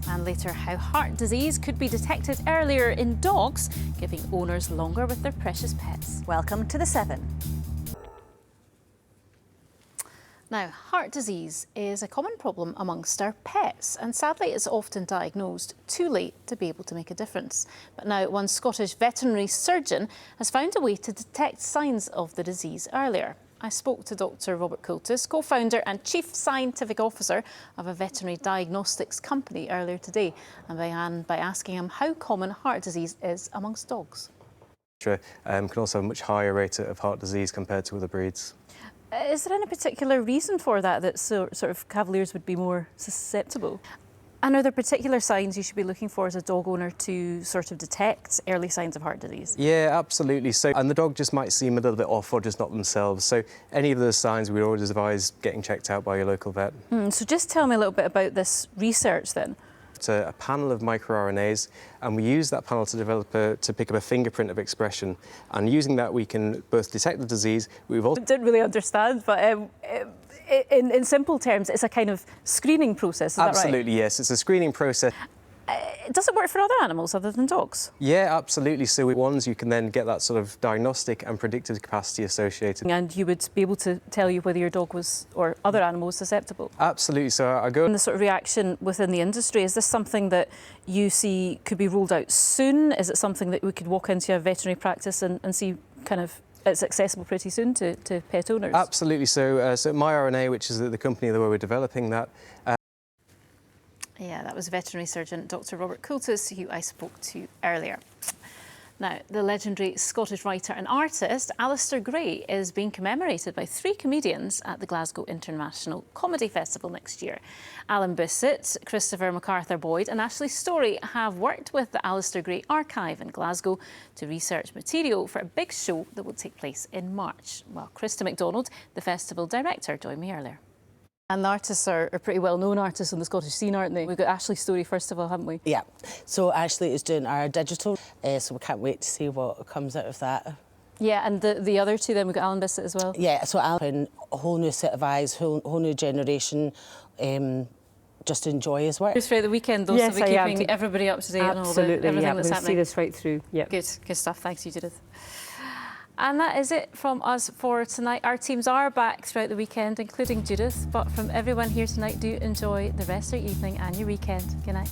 And later, how heart disease could be detected earlier in dogs, giving owners longer with their precious pets. Welcome to the 7. Now, heart disease is a common problem amongst our pets, and sadly it's often diagnosed too late to be able to make a difference. But now one Scottish veterinary surgeon has found a way to detect signs of the disease earlier. I spoke to Dr. Robert Coultis, co-founder and chief scientific officer of a veterinary diagnostics company earlier today, and began by asking him how common heart disease is amongst dogs. Can also have a much higher rate of heart disease compared to other breeds. Is there any particular reason for that sort of Cavaliers would be more susceptible? And are there particular signs you should be looking for as a dog owner to sort of detect early signs of heart disease? Yeah, absolutely. And the dog just might seem a little bit off or just not themselves. So any of those signs, we always advise getting checked out by your local vet. So just tell me a little bit about this research then. It's a panel of microRNAs, and we use that panel to pick up a fingerprint of expression. And using that, we can both detect the disease. We've also didn't really understand, but in simple terms, it's a kind of screening process. Is that right? Absolutely, yes. It's a screening process. Does it work for other animals other than dogs? Yeah, absolutely. So with ones, you can then get that sort of diagnostic and predictive capacity associated. And you would be able to tell you whether your dog was, or other animal was susceptible? Absolutely. So I go... And the sort of reaction within the industry, is this something that you see could be rolled out soon? Is it something that we could walk into a veterinary practice and see kind of it's accessible pretty soon to pet owners? Absolutely. So myRNA, which is the company where we're developing that, yeah, that was veterinary surgeon Dr. Robert Coultis, who I spoke to earlier. Now, the legendary Scottish writer and artist Alistair Gray is being commemorated by 3 comedians at the Glasgow International Comedy Festival next year. Alan Bissett, Christopher MacArthur-Boyd and Ashley Storey have worked with the Alistair Gray Archive in Glasgow to research material for a big show that will take place in March. Well, Krista MacDonald, the festival director, joined me earlier. And the artists are pretty well-known artists on the Scottish scene, aren't they? We've got Ashley Storey first of all, haven't we? Yeah. So Ashley is doing our digital, so we can't wait to see what comes out of that. Yeah, and the other two then, we've got Alan Bissett as well. Yeah, so Alan, a whole new set of eyes, whole new generation, just enjoy his work. Just throughout the weekend, though, yes, so we're keeping everybody up to date on everything that's happening. See this right through. Yep. Good stuff. Thanks, you, Judith. And that is it from us for tonight. Our teams are back throughout the weekend, including Judith. But from everyone here tonight, do enjoy the rest of your evening and your weekend. Good night.